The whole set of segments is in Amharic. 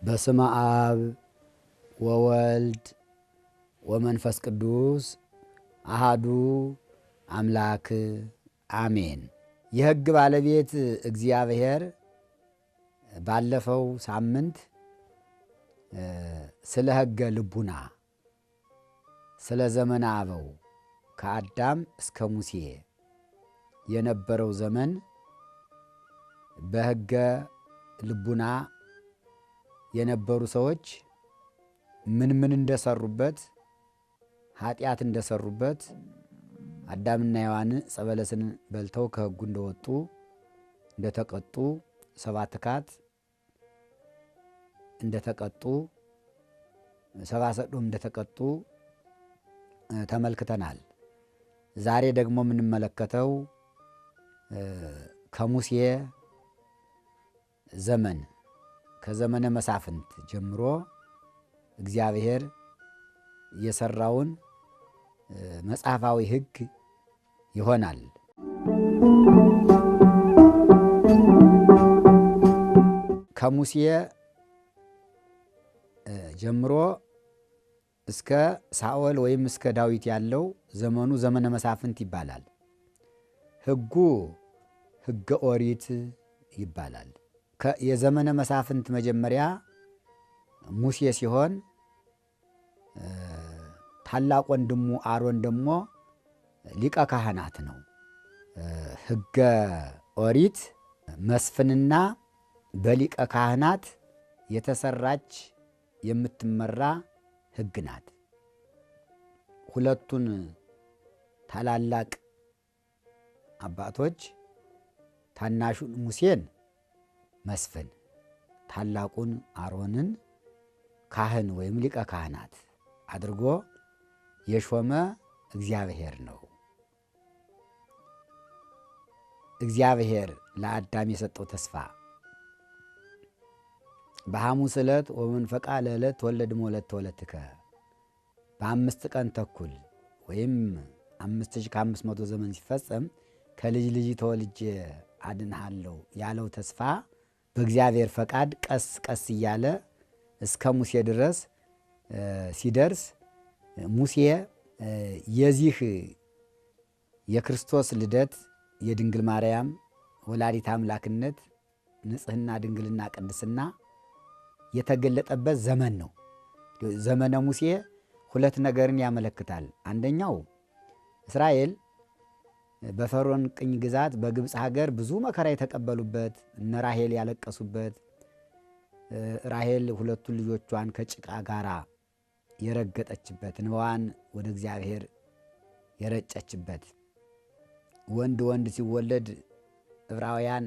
በስመ አብ ወወልድ ወመንፈስ ቅዱስ አሃዱ አምላክ አሜን። የሕግ ባለቤት እግዚአብሔር ባለፈው ሳምንት ስለ ሕገ ልቡና ስለ ዘመነ አበው ከአዳም እስከ ሙሴ የነበረው ዘመን በሕገ ልቡና የነበሩ ሰዎች ምን እንደሰሩበት ኃጢአት እንደሰሩበት አዳምና ሔዋን ዕፀ በለስን በልተው ከሕጉ እንደወጡ እንደተቀጡ ሰባት ካት እንደተቀጡ ሰባ ሰዶም እንደተቀጡ ተመልክተናል። ዛሬ ደግሞ የምንመለከተው ከሙሴ ዘመን ከዘመነ መሳፍንት ጀምሮ እግዚአብሔር የሰራውን መጽሐፋዊ ሕግ ይሆናል። ከሙሴ ጀምሮ እስከ ሳኦል ወይም እስከ ዳዊት ያለው ዘመኑ ዘመነ መሳፍንት ይባላል። ሕጉ ሕገ ኦሪት ይባላል። የዘመነ መሳፍንት መጀመሪያ ሙሴ ሲሆን ታላቅ ወንድሙ አሮን ደግሞ ሊቀ ካህናት ነው። ሕገ ኦሪት መስፍንና በሊቀ ካህናት የተሰራች የምትመራ ሕግ ናት። ሁለቱን ታላላቅ አባቶች ታናሹን ሙሴን መስፍን ታላቁን አሮንን ካህን ወይም ሊቀ ካህናት አድርጎ የሾመ እግዚአብሔር ነው። እግዚአብሔር ለአዳም የሰጠው ተስፋ በሐሙስ ዕለት ወመንፈቃ ለዕለት ተወለድሞ ዕለት ተወለድከ በ5 ቀን ተኩል ወይም 5500 ዘመን ሲፈጸም ከልጅ ልጅ ተወልጄ አድንሃለሁ ያለው ተስፋ በእግዚአብሔር ፈቃድ ቀስ ቀስ እያለ እስከ ሙሴ ድረስ ሲደርስ ሙሴ የዚህ የክርስቶስ ልደት የድንግል ማርያም ወላዲት አምላክነት ንጽሕና፣ ድንግልና፣ ቅድስና የተገለጠበት ዘመን ነው። ዘመነ ሙሴ ሁለት ነገርን ያመለክታል። አንደኛው እስራኤል በፈርዖን ቅኝ ግዛት በግብፅ ሀገር ብዙ መከራ የተቀበሉበት፣ እነ ራሔል ያለቀሱበት፣ ራሔል ሁለቱን ልጆቿን ከጭቃ ጋር የረገጠችበት፣ እንባዋን ወደ እግዚአብሔር የረጨችበት፣ ወንድ ወንድ ሲወለድ ዕብራውያን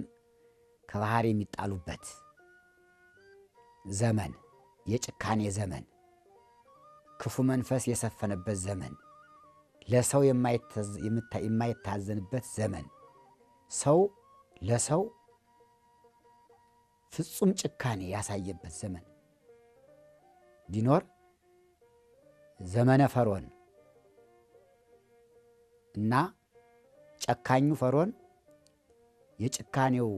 ከባህር የሚጣሉበት ዘመን፣ የጭካኔ ዘመን፣ ክፉ መንፈስ የሰፈነበት ዘመን፣ ለሰው የማይታዘንበት ዘመን፣ ሰው ለሰው ፍጹም ጭካኔ ያሳየበት ዘመን ቢኖር ዘመነ ፈርዖን እና ጨካኙ ፈርዖን የጭካኔው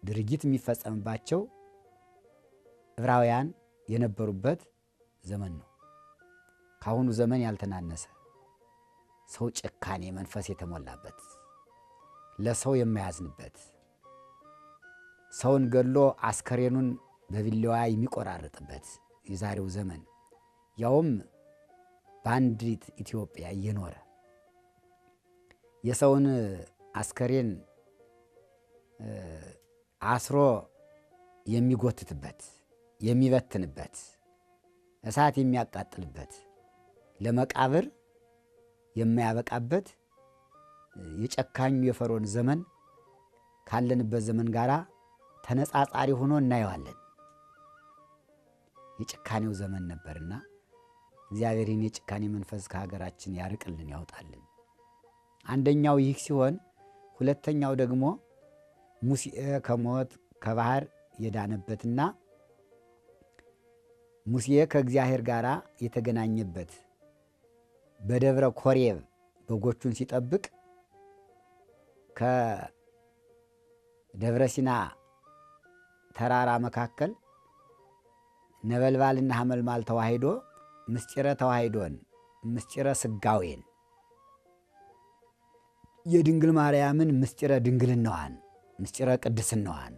ድርጊት የሚፈጸምባቸው ዕብራውያን የነበሩበት ዘመን ነው። ከአሁኑ ዘመን ያልተናነሰ ሰው ጭካኔ መንፈስ የተሞላበት፣ ለሰው የማያዝንበት፣ ሰውን ገሎ አስከሬኑን በቢላዋ የሚቆራርጥበት የዛሬው ዘመን፣ ያውም በአንዲት ኢትዮጵያ እየኖረ የሰውን አስከሬን አስሮ የሚጎትትበት፣ የሚበትንበት፣ እሳት የሚያቃጥልበት፣ ለመቃብር የማያበቃበት የጨካኙ የፈርዖን ዘመን ካለንበት ዘመን ጋር ተነጻጻሪ ሆኖ እናየዋለን። የጭካኔው ዘመን ነበርና እግዚአብሔርን የጭካኔ መንፈስ ከሀገራችን ያርቅልን፣ ያውጣልን። አንደኛው ይህ ሲሆን፣ ሁለተኛው ደግሞ ሙሴ ከሞት ከባህር የዳነበትና ሙሴ ከእግዚአብሔር ጋር የተገናኘበት በደብረ ኮሬብ በጎቹን ሲጠብቅ ከደብረ ሲና ተራራ መካከል ነበልባልና ሐመልማል ተዋሂዶ ምስጢረ ተዋሂዶን ምስጢረ ስጋዌን የድንግል ማርያምን ምስጢረ ድንግልናዋን ምስጢረ ቅድስናዋን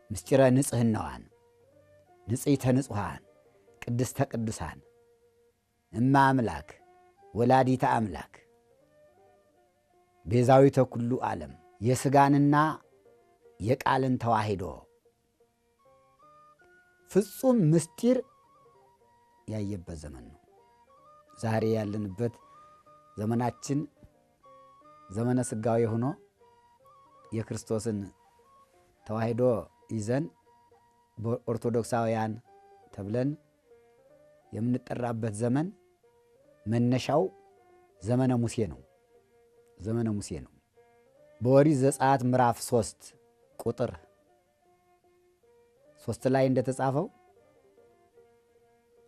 ምስጢረ ንጽህናዋን ንጽሕተ ንጹሐን ቅድስተ ቅዱሳን እማ አምላክ ወላዲተ አምላክ ቤዛዊተ ኩሉ ዓለም የሥጋንና የቃልን ተዋሂዶ ፍጹም ምስጢር ያየበት ዘመን ነው። ዛሬ ያለንበት ዘመናችን ዘመነ ስጋዊ ሆኖ የክርስቶስን ተዋሂዶ ይዘን ኦርቶዶክሳውያን ተብለን የምንጠራበት ዘመን መነሻው ዘመነ ሙሴ ነው። ዘመነ ሙሴ ነው። በኦሪት ዘጸአት ምዕራፍ 3 ቁጥር 3 ላይ እንደተጻፈው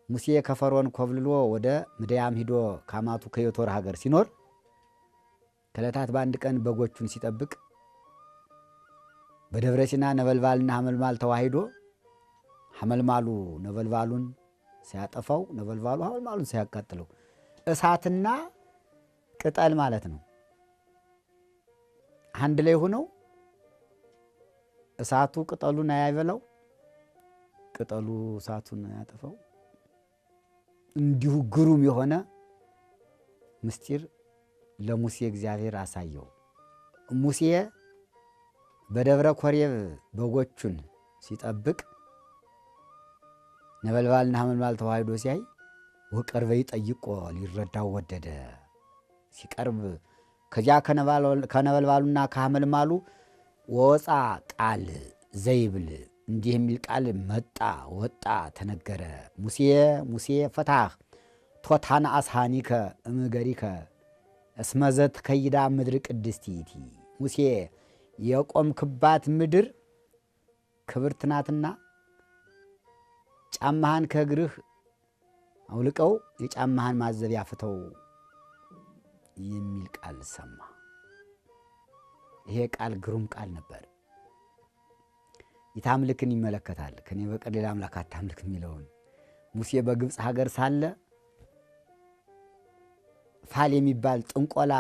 ሙሴ ከፈርዖን ኮብልሎ ወደ ምድያም ሂዶ ከአማቱ ከዮቶር ሀገር ሲኖር ከዕለታት በአንድ ቀን በጎቹን ሲጠብቅ በደብረ ሲና ነበልባልና ሐመልማል ተዋሂዶ ሐመልማሉ ነበልባሉን ሲያጠፋው ነበልባሉ ሐመልማሉን ሲያቃጥለው እሳትና ቅጠል ማለት ነው አንድ ላይ ሆነው እሳቱ ቅጠሉን አያይበላው ቅጠሉ እሳቱን ያጠፋው እንዲሁ ግሩም የሆነ ምስጢር ለሙሴ እግዚአብሔር አሳየው። ሙሴ በደብረ ኮሬብ በጎቹን ሲጠብቅ ነበልባልና ሐመልማል ተዋሂዶ ሲያይ ወቀርበይ ጠይቆ ሊረዳው ወደደ። ሲቀርብ ከዚያ ከነበልባሉና ከሐመልማሉ ወፃ ቃል ዘይብል እንዲህ የሚል ቃል መጣ ወጣ ተነገረ። ሙሴ ሙሴ ፈታህ ቶታን አስሃኒከ እምገሪከ እስመዘት ከይዳ ምድር ቅድስቲቲ ሙሴ የቆምክባት ምድር ክብርት ናትና ጫማህን ከእግርህ አውልቀው የጫማህን ማዘቢያ ፍተው የሚል ቃል ሰማ። ይሄ ቃል ግሩም ቃል ነበር። ይታምልክን ይመለከታል። ከኔ በቀር ሌላ አምላክ አታምልክ የሚለውን ሙሴ በግብፅ ሀገር ሳለ ፋል የሚባል ጥንቆላ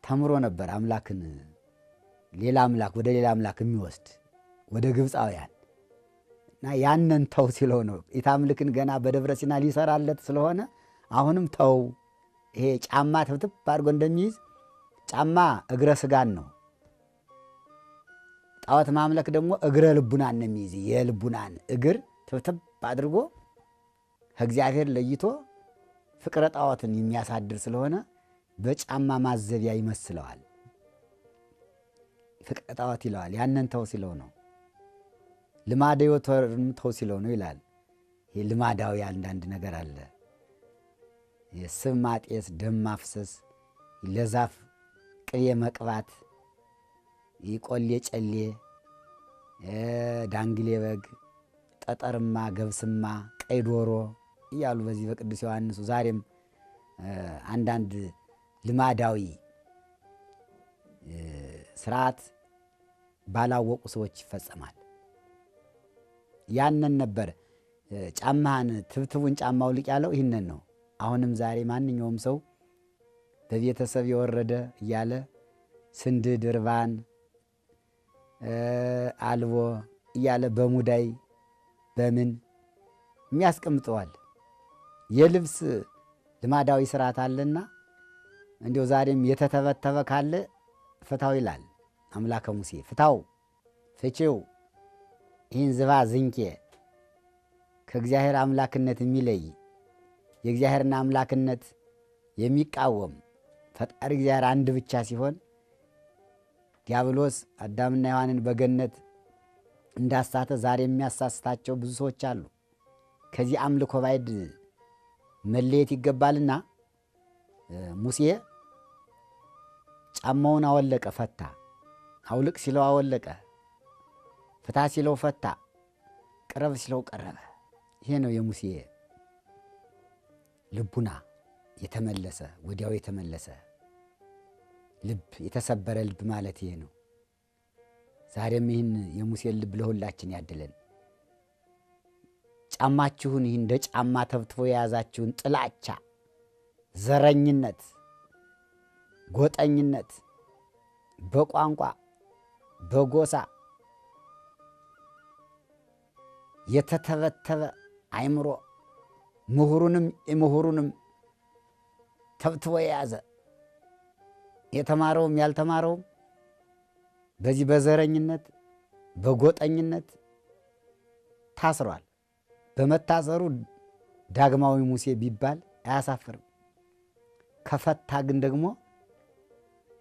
ተምሮ ነበር። አምላክን ሌላ አምላክ ወደ ሌላ አምላክ የሚወስድ ወደ ግብፃውያን እና ያንን ተው ሲለው ነው። ይታምልክን ገና በደብረ ሲና ሊሰራለት ስለሆነ አሁንም ተው። ይሄ ጫማ ትብትብ አድርጎ እንደሚይዝ ጫማ እግረ ስጋን ነው። ጣዖት ማምለክ ደግሞ እግረ ልቡናን ነው የሚይዝ። የልቡናን እግር ትብትብ አድርጎ ከእግዚአብሔር ለይቶ ፍቅረ ጣዖትን የሚያሳድር ስለሆነ በጫማ ማዘቢያ ይመስለዋል። ፍቅረ ጣዖት ይለዋል። ያንን ተው ሲለው ነው። ልማደ ዮቶርን ተው ሲለው ነው ይላል። ይሄ ልማዳዊ አንዳንድ ነገር አለ። የስብ ማጤስ፣ ደም ማፍሰስ፣ ለዛፍ ቅቤ መቅባት፣ ቆሌ ጨሌ፣ ዳንግሌ በግ፣ ጠጠርማ፣ ገብስማ፣ ቀይ ዶሮ እያሉ በዚህ በቅዱስ ዮሐንሱ ዛሬም አንዳንድ ልማዳዊ ስርዓት ባላወቁ ሰዎች ይፈጸማል። ያንን ነበር ጫማህን ትብትቡን ጫማ አውልቅ ያለው ይህንን ነው። አሁንም ዛሬ ማንኛውም ሰው በቤተሰብ የወረደ እያለ ስንድድ፣ እርባን፣ አልቦ እያለ በሙዳይ በምን የሚያስቀምጠዋል። የልብስ ልማዳዊ ስርዓት አለና እንዲው ዛሬም የተተበተበ ካለ ፍታው ይላል አምላከ ሙሴ። ፍታው፣ ፍቺው፣ ይህን ዝባ ዝንቄ ከእግዚአብሔር አምላክነት የሚለይ የእግዚአብሔርን አምላክነት የሚቃወም ፈጣሪ እግዚአብሔር አንድ ብቻ ሲሆን ዲያብሎስ አዳምና ሔዋንን በገነት እንዳሳተ ዛሬ የሚያሳስታቸው ብዙ ሰዎች አሉ። ከዚህ አምልኮ ባዕድ መለየት ይገባልና ሙሴ ጫማውን አወለቀ፣ ፈታ። አውልቅ ሲለው አወለቀ፣ ፍታ ሲለው ፈታ፣ ቅረብ ሲለው ቀረበ። ይሄ ነው የሙሴ ልቡና የተመለሰ ወዲያው የተመለሰ ልብ፣ የተሰበረ ልብ ማለት ይሄ ነው። ዛሬም ይህን የሙሴን ልብ ለሁላችን ያድለን። ጫማችሁን ይህ እንደ ጫማ ተብትቦ የያዛችሁን ጥላቻ፣ ዘረኝነት፣ ጎጠኝነት፣ በቋንቋ በጎሳ የተተበተበ አይምሮ ምሁሩንም የምሁሩንም ተብትቦ የያዘ የተማረውም ያልተማረውም በዚህ በዘረኝነት በጎጠኝነት ታስሯል። በመታሰሩ ዳግማዊ ሙሴ ቢባል አያሳፍርም። ከፈታ ግን ደግሞ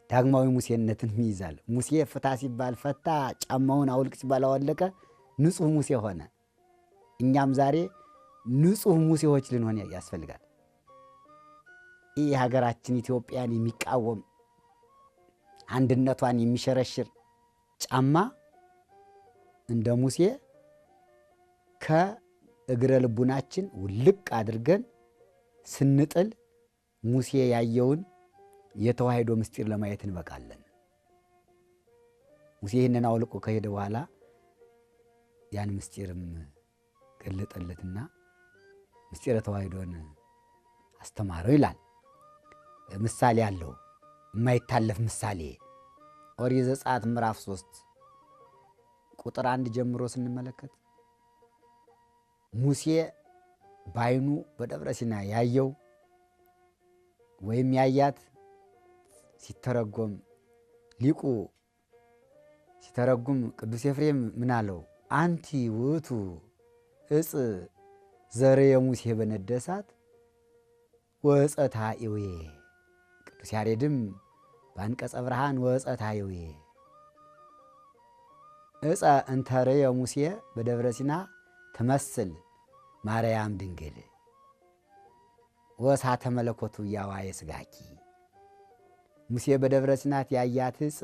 ዳግማዊ ሙሴነትን ይይዛል። ሙሴ ፍታ ሲባል ፈታ፣ ጫማውን አውልቅ ሲባል አወለቀ፣ ንጹሕ ሙሴ ሆነ። እኛም ዛሬ ንጹሕ ሙሴዎች ልንሆን ያስፈልጋል። ይህ ሀገራችን ኢትዮጵያን የሚቃወም አንድነቷን የሚሸረሽር ጫማ እንደ ሙሴ ከእግረ ልቡናችን ውልቅ አድርገን ስንጥል ሙሴ ያየውን የተዋሕዶ ምስጢር ለማየት እንበቃለን። ሙሴ ይህንን አውልቆ ከሄደ በኋላ ያን ምስጢርም ገለጠለትና ምስጢረ ተዋሕዶን አስተማረው ይላል። ምሳሌ አለው፣ የማይታለፍ ምሳሌ። ኦሪት ዘጸአት ምዕራፍ 3 ቁጥር 1 ጀምሮ ስንመለከት ሙሴ በዓይኑ በደብረ ሲና ያየው ወይም ያያት ሲተረጎም ሊቁ ሲተረጉም ቅዱስ ኤፍሬም ምን አለው? አንቲ ውእቱ እፅ ዘርየ ሙሴ በነደሳት ወዕፀ ታዕዌ። ቅዱስ ያሬድም በአንቀጸ ብርሃን ወዕፀ ታዕዌ ዕፀ እንተርየ ሙሴ በደብረ ሲና ትመስል ማርያም ድንግል ወእሳተ መለኮቱ ያዋየ ስጋኪ። ሙሴ በደብረ ሲናት ያያት ዕፅ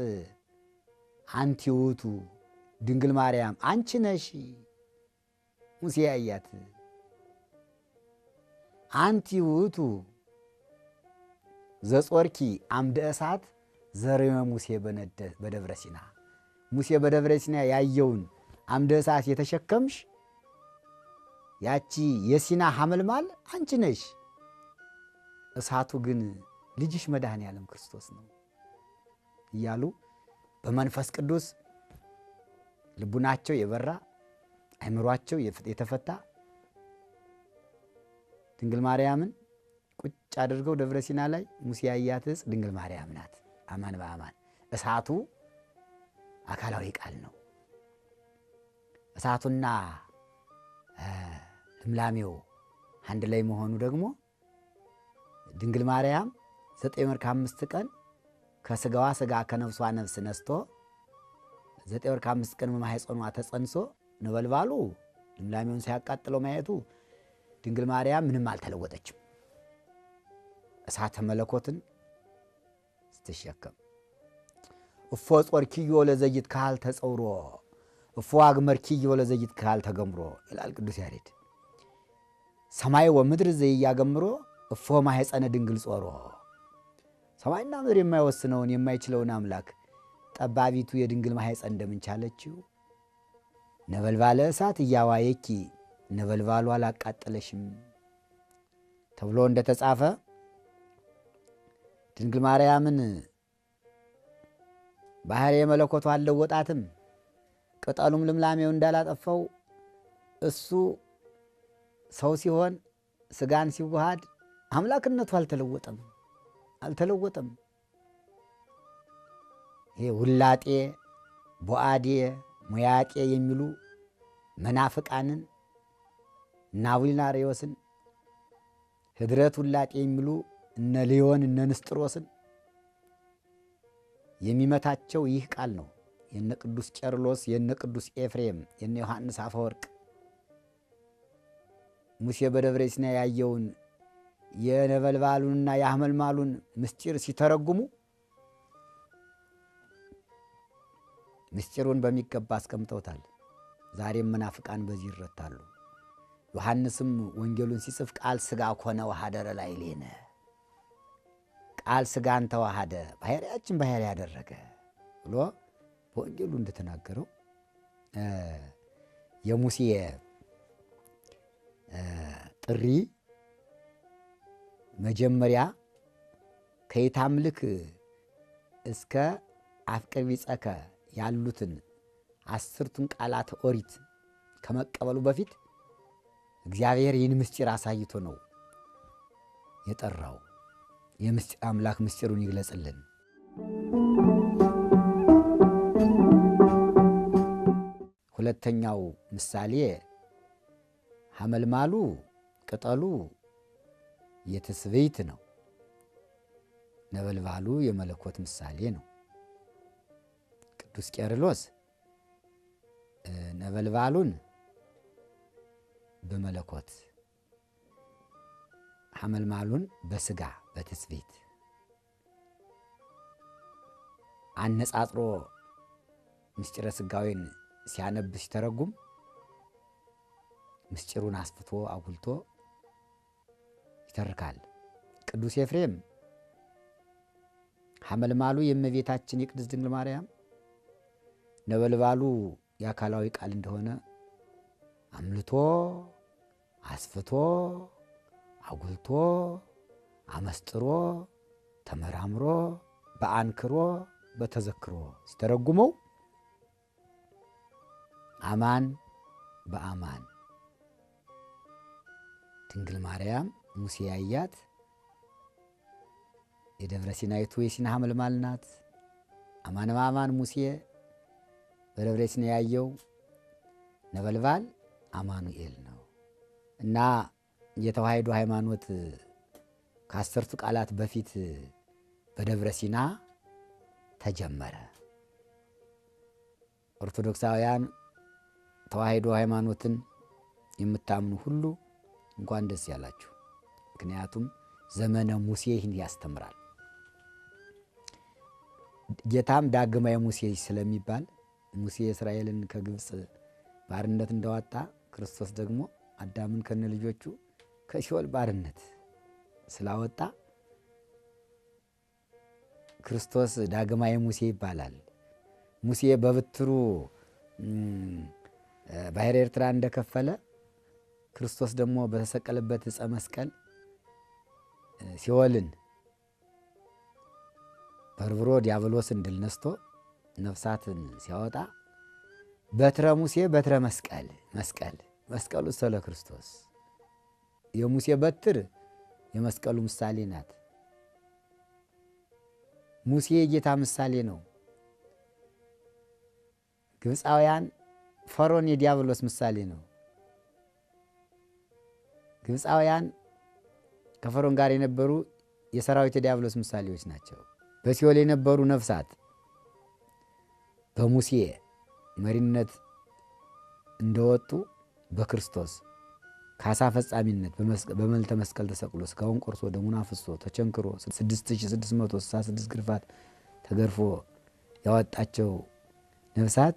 አንቲ ውእቱ ድንግል ማርያም አንቺ ነሽ። ሙሴ ያያት አንቲ ውእቱ ዘጾርኪ አምደ እሳት ዘርየ ሙሴ በደብረ ሲና። ሙሴ በደብረ ሲና ያየውን አምደ እሳት የተሸከምሽ ያቺ የሲና ሐመልማል አንቺ ነሽ። እሳቱ ግን ልጅሽ መድኃኔ ዓለም ክርስቶስ ነው እያሉ በመንፈስ ቅዱስ ልቡናቸው የበራ አይምሯቸው የተፈታ ድንግል ማርያምን ቁጭ አድርገው ደብረ ሲና ላይ ሙሴ ያያት ዕፅ ድንግል ማርያም ናት። አማን በአማን እሳቱ አካላዊ ቃል ነው። እሳቱና ልምላሜው አንድ ላይ መሆኑ ደግሞ ድንግል ማርያም 9 ወር ከ5 ቀን ከስጋዋ ስጋ ከነፍሷ ነፍስ ነስቶ 9 ወር ከ5 ቀን በማኅፀኗ ተጸንሶ ነበልባሉ ልምላሜውን ሲያቃጥለው ማየቱ ድንግል ማርያም ምንም አልተለወጠችም። እሳተ መለኮትን ስትሸከም እፎ ጾርኪዮ ለዘይት ካል ተጸውሮ እፎ አግመርኪዮ ለዘይት ካል ተገምሮ ይላል ቅዱስ ያሬድ። ሰማይ ወምድር ዘያገምሮ እፎ ማኅፀነ ድንግል ጾሮ። ሰማይና ምድር የማይወስነውን የማይችለውን አምላክ ጠባቢቱ የድንግል ማኅፀን እንደምን ቻለችው? ነበልባለ እሳት እያዋየኪ ነበልባሉ አላቃጠለሽም ተብሎ እንደተጻፈ ድንግል ማርያምን ባሕርየ መለኮቱ አልለወጣትም። ቅጠሉም ልምላሜው እንዳላጠፋው እሱ ሰው ሲሆን ስጋን ሲዋሃድ አምላክነቱ አልተለወጠም። ይሄ ውላጤ ቦአዴ ሙያጤ የሚሉ መናፍቃንን እነ አቡሊናሪዎስን ህድረት ውላጤ የሚሉ እነ ሊዮን እነ ንስጥሮስን የሚመታቸው ይህ ቃል ነው። የነ ቅዱስ ቄርሎስ የነ ቅዱስ ኤፍሬም የነ ዮሐንስ አፈወርቅ ሙሴ በደብረ ሲና ያየውን የነበልባሉንና የሐመልማሉን ምስጢር ሲተረጉሙ ምስጢሩን በሚገባ አስቀምጠውታል። ዛሬም መናፍቃን በዚህ ይረታሉ። ዮሐንስም ወንጌሉን ሲጽፍ ቃል ሥጋ ኮነ ወሐደረ ላዕሌነ፣ ቃል ሥጋን ተዋሃደ ባሕርያችን ባሕርይ ያደረገ ብሎ በወንጌሉ እንደተናገረው የሙሴ ጥሪ መጀመሪያ ከይታምልክ እስከ አፍቅር ቢጸከ ያሉትን 10ቱን ቃላት ኦሪት ከመቀበሉ በፊት እግዚአብሔር ይህን ምስጢር አሳይቶ ነው የጠራው። የምስጢር አምላክ ምስጢሩን ይግለጽልን። ሁለተኛው ምሳሌ ሐመልማሉ ቅጠሉ የትስብእት ነው። ነበልባሉ የመለኮት ምሳሌ ነው። ቅዱስ ቄርሎስ ነበልባሉን በመለኮት ሐመልማሉን በስጋ በትስብእት አነጻጽሮ ምስጢረ ስጋዌን ሲያነብ ሲተረጉም ምስጢሩን አስፍቶ አጉልቶ ይተርካል። ቅዱስ ኤፍሬም ሐመልማሉ የእመቤታችን የቅድስት ድንግል ማርያም ነበልባሉ የአካላዊ ቃል እንደሆነ አምልቶ አስፍቶ አጉልቶ አመስጥሮ ተመራምሮ በአንክሮ በተዘክሮ ሲተረጉመው አማን በአማን ድንግል ማርያም ሙሴ ያያት የደብረ ሲናይቱ የሲና ሐመልማል ናት። አማን በአማን ሙሴ በደብረ ሲና ያየው ነበልባል አማኑኤል ነው እና የተዋሕዶ ሃይማኖት ከ10ቱ ቃላት በፊት በደብረ ሲና ተጀመረ። ኦርቶዶክሳውያን ተዋሕዶ ሃይማኖትን የምታምኑ ሁሉ እንኳን ደስ ያላችሁ። ምክንያቱም ዘመነ ሙሴ ይህን ያስተምራል። ጌታም ዳግማዊ ሙሴ ስለሚባል ሙሴ እስራኤልን ከግብፅ ባርነት እንዳወጣ ክርስቶስ ደግሞ አዳምን ከነ ልጆቹ ከሲኦል ባርነት ስላወጣ ክርስቶስ ዳግማዊ ሙሴ ይባላል። ሙሴ በብትሩ ባሕረ ኤርትራ እንደከፈለ ክርስቶስ ደግሞ በተሰቀለበት ዕፀ መስቀል ሲኦልን በርብሮ ዲያብሎስን ድል ነስቶ ነፍሳትን ሲያወጣ በትረ ሙሴ በትረ መስቀሉ ስለ ክርስቶስ የሙሴ በትር የመስቀሉ ምሳሌ ናት። ሙሴ የጌታ ምሳሌ ነው። ግብፃውያን ፈርዖን የዲያብሎስ ምሳሌ ነው። ግብፃውያን ከፈርዖን ጋር የነበሩ የሰራዊት የዲያብሎስ ምሳሌዎች ናቸው። በሲኦል የነበሩ ነፍሳት በሙሴ መሪነት እንደወጡ በክርስቶስ ካሳ ፈጻሚነት በመልዕልተ መስቀል ተሰቅሎ ሥጋውን ቆርሶ ደሙን አፍስሶ ተቸንክሮ 6666 ግርፋት ተገርፎ ያወጣቸው ነፍሳት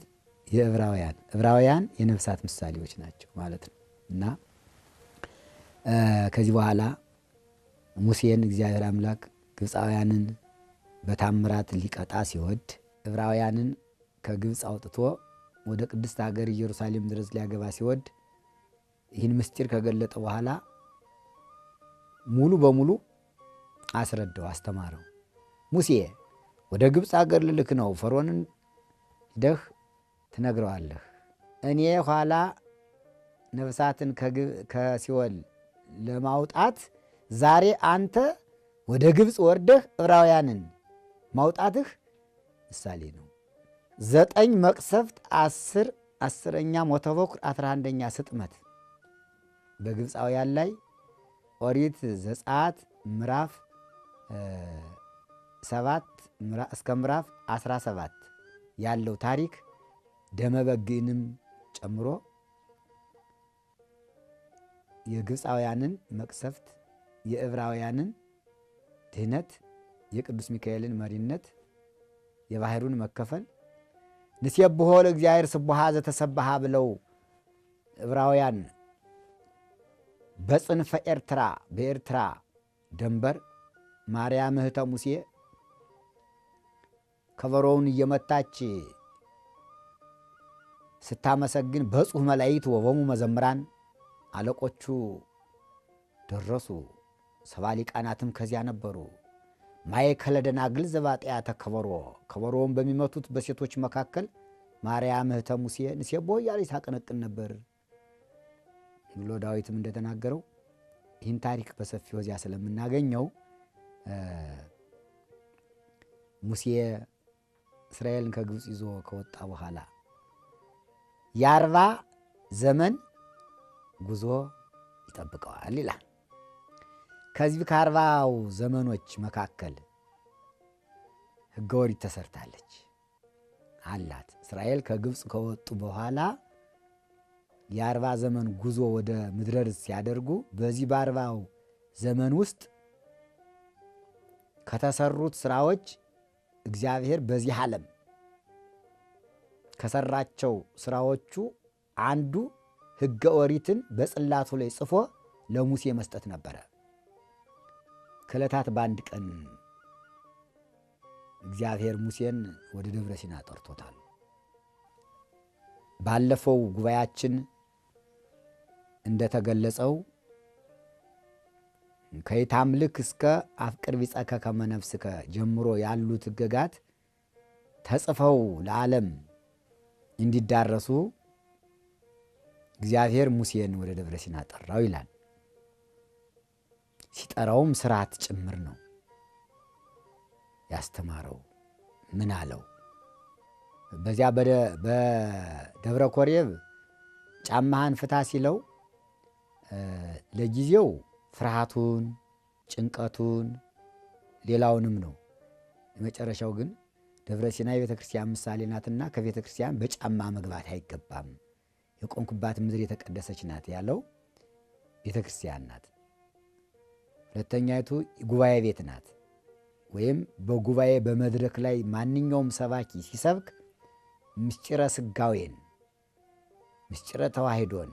ዕብራውያን የነፍሳት ምሳሌዎች ናቸው ማለት ነው እና ከዚህ በኋላ ሙሴን እግዚአብሔር አምላክ ግብፃውያንን በታምራት ሊቀጣ ሲወድ ዕብራውያንን ከግብፅ አውጥቶ ወደ ቅድስት ሀገር ኢየሩሳሌም ድረስ ሊያገባ ሲወድ ይህን ምስጢር ከገለጠ በኋላ ሙሉ በሙሉ አስረዳው፣ አስተማረው። ሙሴ ወደ ግብፅ ሀገር ልልክ ነው፣ ፈርዖንን ሂደህ ትነግረዋለህ። እኔ ኋላ ነፍሳትን ከሲኦል ለማውጣት ዛሬ አንተ ወደ ግብፅ ወርደህ ዕብራውያንን ማውጣትህ ምሳሌ ነው። 9 መቅሰፍት 10ኛ ሞተ በኩር 11ኛ ስጥመት በግብፃውያን ላይ ኦሪት ዘጸአት ምዕራፍ 7 እስከ ምዕራፍ 17 ያለው ታሪክ ደመበግንም ጨምሮ የግብፃውያንን መቅሰፍት፣ የዕብራውያንን ድህነት፣ የቅዱስ ሚካኤልን መሪነት፣ የባሕሩን መከፈል ንሴብሖ ለእግዚአብሔር ስቡሐ ዘተሰብሐ ብለው ዕብራውያን በጽንፈ ኤርትራ በኤርትራ ደንበር ማርያም እህተ ሙሴ ከበሮውን እየመታች ስታመሰግን በጽሑፍ መላእክት ወቦሙ መዘምራን አለቆቹ ደረሱ። 70 ሊቃናትም ከዚያ ነበሩ። ማእከለ ደናግል ዘባጥያ ተከበሮ ከበሮውን በሚመቱት በሴቶች መካከል ማርያም እህተ ሙሴ ንሴቦ እያለች ታቀነቅን ነበር ብሎ ዳዊትም እንደተናገረው ይህን ታሪክ በሰፊው እዚያ ስለምናገኘው ሙሴ እስራኤልን ከግብፅ ይዞ ከወጣ በኋላ የ40 ዘመን ጉዞ ይጠብቀዋል ይላል። ከዚህ ከ40ው ዘመኖች መካከል ሕገ ኦሪት ተሰርታለች አላት። እስራኤል ከግብፅ ከወጡ በኋላ የ40 ዘመን ጉዞ ወደ ምድረ ርስት ሲያደርጉ በዚህ በ40ው ዘመን ውስጥ ከተሰሩት ስራዎች እግዚአብሔር በዚህ ዓለም ከሰራቸው ስራዎቹ አንዱ ሕገ ኦሪትን በጽላቱ ላይ ጽፎ ለሙሴ መስጠት ነበረ። ከዕለታት በአንድ ቀን እግዚአብሔር ሙሴን ወደ ደብረ ሲና ጠርቶታል። ባለፈው ጉባኤያችን እንደተገለጸው ከይታምልክ እስከ አፍቅር ቢጸከ ከመ ነፍስከ ጀምሮ ያሉት ሕግጋት ተጽፈው ለዓለም እንዲዳረሱ እግዚአብሔር ሙሴን ወደ ደብረ ሲና ጠራው ይላል። ሲጠራውም ስርዓት ጭምር ነው ያስተማረው። ምን አለው? በዚያ በደብረ ኮሬብ ጫማህን ፍታ ሲለው ለጊዜው ፍርሃቱን፣ ጭንቀቱን፣ ሌላውንም ነው። የመጨረሻው ግን ደብረ ሲና የቤተ ክርስቲያን ምሳሌ ናትና ከቤተ ክርስቲያን በጫማ መግባት አይገባም፣ የቆምኩባት ምድር የተቀደሰች ናት ያለው ቤተ ክርስቲያን ናት። ሁለተኛይቱ ጉባኤ ቤት ናት። ወይም በጉባኤ በመድረክ ላይ ማንኛውም ሰባኪ ሲሰብክ ምስጢረ ስጋዌን፣ ምስጢረ ተዋሂዶን፣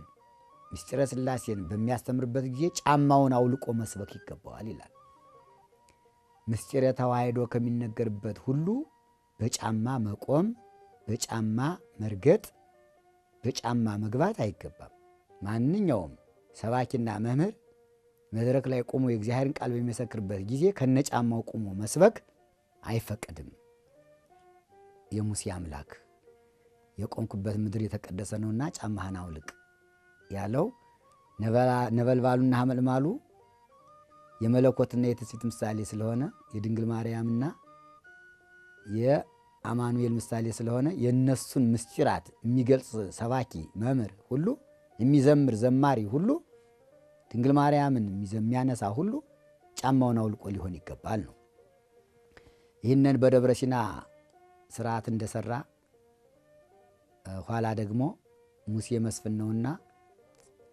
ምስጢረ ሥላሴን በሚያስተምርበት ጊዜ ጫማውን አውልቆ መስበክ ይገባዋል ይላል። ምስጢረ ተዋሂዶ ከሚነገርበት ሁሉ በጫማ መቆም፣ በጫማ መርገጥ፣ በጫማ መግባት አይገባም። ማንኛውም ሰባኪና መምህር መድረክ ላይ ቆሞ የእግዚአብሔርን ቃል በሚመሰክርበት ጊዜ ከነጫማው ቆሞ መስበክ አይፈቀድም። የሙሴ አምላክ የቆምኩበት ምድር የተቀደሰ ነውና ጫማህን አውልቅ ያለው ነበልባሉና ሐመልማሉ የመለኮትና የትስብእት ምሳሌ ስለሆነ የድንግል ማርያምና የአማኑኤል ምሳሌ ስለሆነ የእነሱን ምስጢራት የሚገልጽ ሰባኪ መምህር ሁሉ፣ የሚዘምር ዘማሪ ሁሉ፣ ድንግል ማርያምን የሚያነሳ ሁሉ ጫማውን አውልቆ ሊሆን ይገባል ነው። ይህንን በደብረ ሲና ስርዓት እንደሰራ ኋላ ደግሞ ሙሴ መስፍን ነውና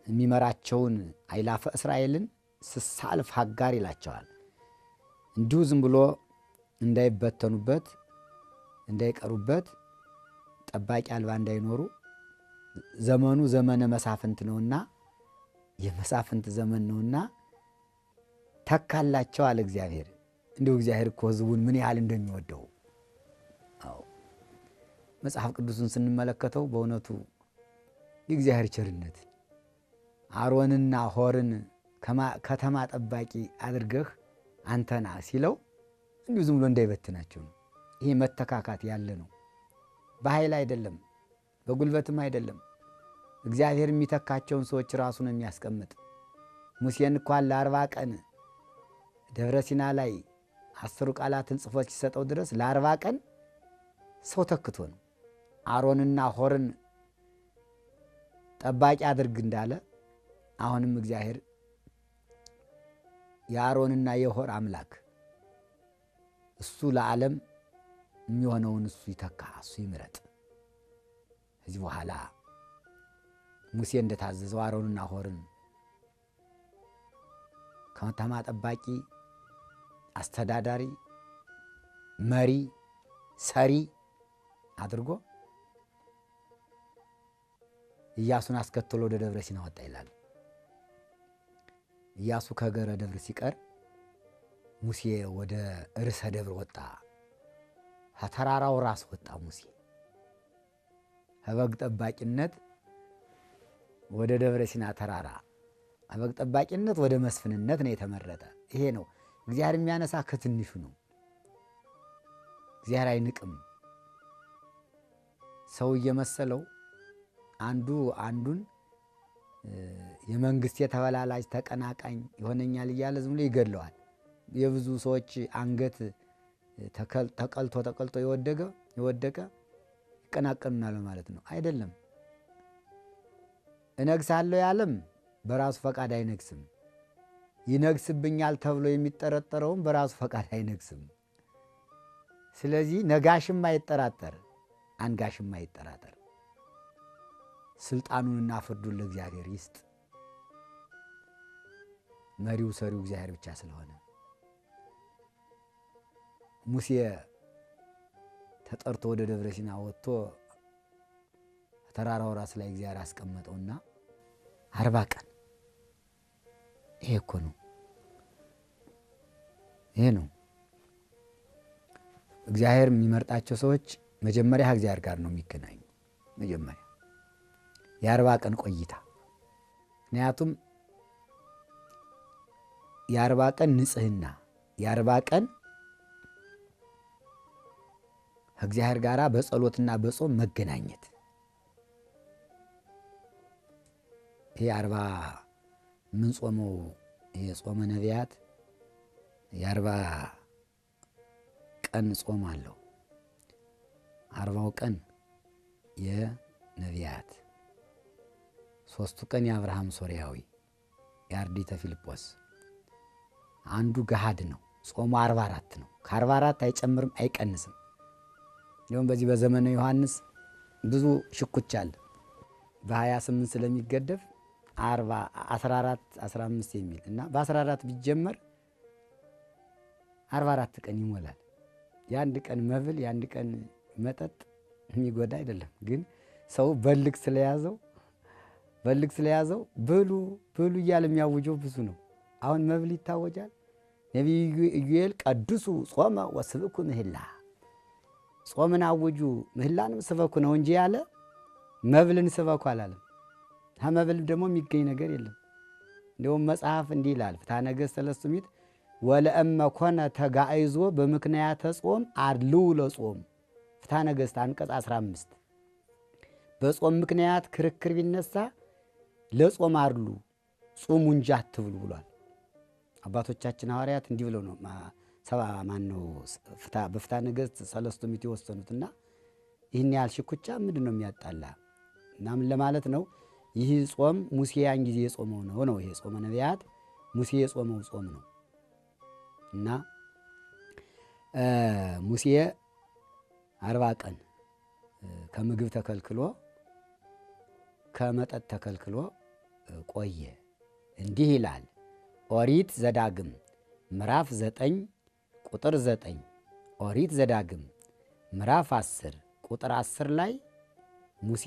የሚመራቸውን አይላፈ እስራኤልን ስሳልፍ ሀጋር ይላቸዋል። እንዲሁ ዝም ብሎ እንዳይበተኑበት እንዳይቀሩበት ጠባቂ አልባ እንዳይኖሩ ዘመኑ ዘመነ መሳፍንት ነውና የመሳፍንት ዘመን ነውና ተካላቸው አለ እግዚአብሔር። እንዲሁ እግዚአብሔር እኮ ሕዝቡን ምን ያህል እንደሚወደው አዎ መጽሐፍ ቅዱስን ስንመለከተው በእውነቱ የእግዚአብሔር ቸርነት አሮንና ሆርን ከተማ ጠባቂ አድርገህ አንተና ሲለው እንዲሁ ዝም ብሎ እንዳይበትናቸው ነው። ይሄ መተካካት ያለ ነው። በኃይል አይደለም፣ በጉልበትም አይደለም። እግዚአብሔር የሚተካቸውን ሰዎች ራሱ ነው የሚያስቀምጥ። ሙሴን እንኳን ለ40 ቀን ደብረ ሲና ላይ 10 ቃላትን ጽፎ ሲሰጠው ድረስ ለ40 ቀን ሰው ተክቶ ነው። አሮንና ሆርን ጠባቂ አድርግ እንዳለ አሁንም እግዚአብሔር የአሮንና የሆር አምላክ እሱ ለዓለም የሚሆነውን እሱ ይተካ፣ እሱ ይምረጥ። ከዚህ በኋላ ሙሴ እንደታዘዘው አሮንና ሆርን ከተማ ጠባቂ፣ አስተዳዳሪ፣ መሪ፣ ሰሪ አድርጎ ኢያሱን አስከትሎ ወደ ደብረ ሲና ወጣ ይላል። ኢያሱ ከገረ ደብር ሲቀር ሙሴ ወደ ርዕሰ ደብር ወጣ። ከተራራው ራስ ወጣ ሙሴ ከበግ ጠባቂነት ወደ ደብረ ሲና ተራራ በግ ጠባቂነት ወደ መስፍንነት ነው የተመረጠ። ይሄ ነው እግዚአብሔር የሚያነሳ ከትንሹ ነው። እግዚአብሔር አይንቅም። ሰው እየመሰለው አንዱ አንዱን የመንግስት የተበላላጭ ተቀናቃኝ ይሆነኛል እያለ ዝም ብሎ ይገድለዋል። የብዙ ሰዎች አንገት ተቀልጦ የወደቀ ይቀናቀኑናል ማለት ነው። አይደለም። እነግሳለሁ ያለም በራሱ ፈቃድ አይነግስም። ይነግስብኛል ተብሎ የሚጠረጠረውም በራሱ ፈቃድ አይነግስም። ስለዚህ ነጋሽም አይጠራጠር፣ አንጋሽም አይጠራጠር። ስልጣኑንና ፍርዱን ለእግዚአብሔር ይስጥ። መሪው ሰሪው እግዚአብሔር ብቻ ስለሆነ ሙሴ ተጠርቶ ወደ ደብረ ሲና ወጥቶ ተራራው ራስ ላይ እግዚአብሔር አስቀመጠውና 40 ቀን ይሄ እኮ ነው። ይሄ ነው እግዚአብሔር የሚመርጣቸው ሰዎች መጀመሪያ እግዚአብሔር ጋር ነው የሚገናኙ። መጀመሪያ የ40 ቀን ቆይታ። ምክንያቱም የ40 ቀን ንጽህና፣ የ40 ቀን ከእግዚአብሔር ጋር በጸሎትና በጾም መገናኘት። ይሄ 40 ምን ጾመው የጾመ ነቢያት የ40 ቀን ጾም አለው። 40ው ቀን የነቢያት፣ 3ቱ ቀን የአብርሃም ሶርያዊ የአርዲተ ፊልጶስ፣ አንዱ ገሃድ ነው። ጾሙ 44 ነው። ከ44 አይጨምርም አይቀንስም። እንዲሁም በዚህ በዘመነ ዮሐንስ ብዙ ሽኩቻ አለ። በ28 ስለሚገደፍ 40 14 15 የሚል እና በ14 ቢጀመር 44 ቀን ይሞላል። የአንድ ቀን መብል የአንድ ቀን መጠጥ የሚጎዳ አይደለም። ግን ሰው በልግ ስለያዘው ብሉ ብሉ እያለ የሚያውጀው ብዙ ነው። አሁን መብል ይታወጃል። ነቢዩ ኢዩኤል ቀድሱ ጾመ ወስብኩ ምህላ፣ ጾምን አውጁ ምህላንም ስበኩ ነው እንጂ ያለ መብልን ስበኩ አላለም። ከመብል ደግሞ የሚገኝ ነገር የለም። እንዲሁም መጽሐፍ እንዲህ ይላል ፍትሐ ነገሥት 3 ወለእመ ኮነ ተጋይዞ በምክንያተ ጾም አድልው ለጾም። ፍትሐ ነገሥት አንቀጽ 15 በጾም ምክንያት ክርክር ቢነሳ ለጾም አድሉ ጾሙ እንጂ አትብሉ ብሏል። አባቶቻችን ሐዋርያት እንዲህ ብለው ነው በፍትሐ ነገሥት 3 የወሰኑትና ይህን ያህል ሽኩቻ ምንድን ነው የሚያጣላ? እና ምን ለማለት ነው? ይህ ጾም ሙሴ ያን ጊዜ የጾመው ነው። ይሄ ጾመ ነቢያት ሙሴ የጾመው ጾም ነው እና ሙሴ 40 ቀን ከምግብ ተከልክሎ ከመጠጥ ተከልክሎ ቆየ። እንዲህ ይላል ኦሪት ዘዳግም ምዕራፍ 9 ቁጥር 9፣ ኦሪት ዘዳግም ምዕራፍ 10 ቁጥር 10 ላይ ሙሴ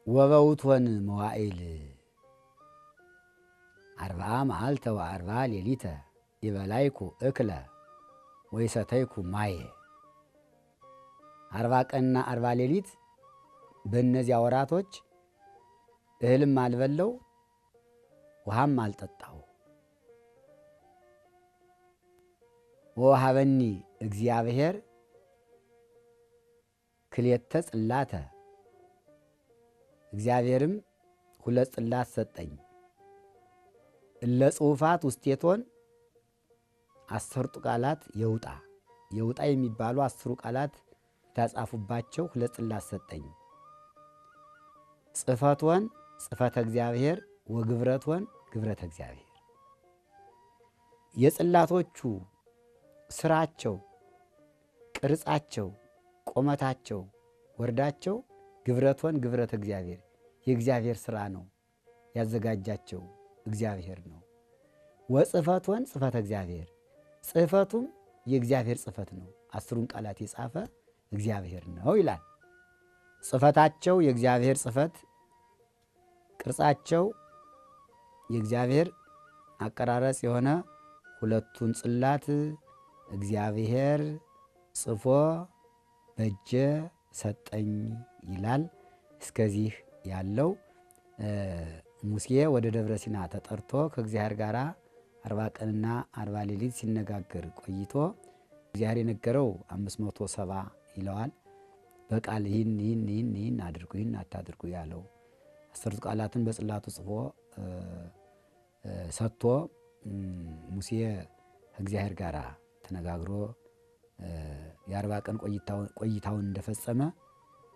ወበውቶን መዋዕል 40 መዓልተ ወ40 ሌሊተ ይበላይኩ እክለ ወይሰተይኩ ማየ። 40 ቀንና 40 ሌሊት በእነዚያ ወራቶች እህልም አልበለው ውሃም አልጠጣው። ወወሀበኒ እግዚአብሔር ክልኤተ ጽላተ፣ እግዚአብሔርም 2 ጽላት ሰጠኝ። እለ ጽሑፋት ውስቴቶን 10ቱ ቃላት የውጣ የሚባሉ 10ሩ ቃላት የታጻፉባቸው 2 ጽላት ሰጠኝ። ጽሕፈቶን ጽሕፈተ እግዚአብሔር ወግብረቶን ግብረተ እግዚአብሔር። የጽላቶቹ ስራቸው፣ ቅርጻቸው፣ ቁመታቸው፣ ወርዳቸው ግብረቶን ግብረተ እግዚአብሔር የእግዚአብሔር ስራ ነው፣ ያዘጋጃቸው እግዚአብሔር ነው። ወጽሕፈቶን ጽሕፈተ እግዚአብሔር፣ ጽሕፈቱም የእግዚአብሔር ጽሕፈት ነው፣ 10ሩን ቃላት የጻፈ እግዚአብሔር ነው ይላል። ጽሕፈታቸው የእግዚአብሔር ጽሕፈት፣ ቅርጻቸው የእግዚአብሔር አቀራረጽ የሆነ 2ቱን ጽላት እግዚአብሔር ጽፎ በእጄ ሰጠኝ ይላል። እስከዚህ ያለው ሙሴ ወደ ደብረ ሲና ተጠርቶ ከእግዚአብሔር ጋር 40 ቀንና 40 ሌሊት ሲነጋገር ቆይቶ እግዚአብሔር የነገረው 570 ይለዋል። በቃል ይህን አድርጉ ይህን አታድርጉ ያለው 10 ቃላትን በጽላቱ ጽፎ ሰጥቶ ሙሴ ከእግዚአብሔር ጋር ተነጋግሮ የ40 ቀን ቆይታውን እንደፈጸመ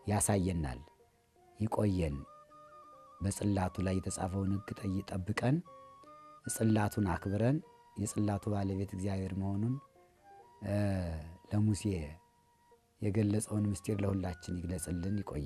ያሳየናል። ይቆየን። በጽላቱ ላይ የተጻፈውን ሕግ ጠብቀን ጽላቱን አክብረን የጽላቱ ባለቤት እግዚአብሔር መሆኑን ለሙሴ የገለጸውን ምስጢር ለሁላችን ይግለጽልን። ይቆየን።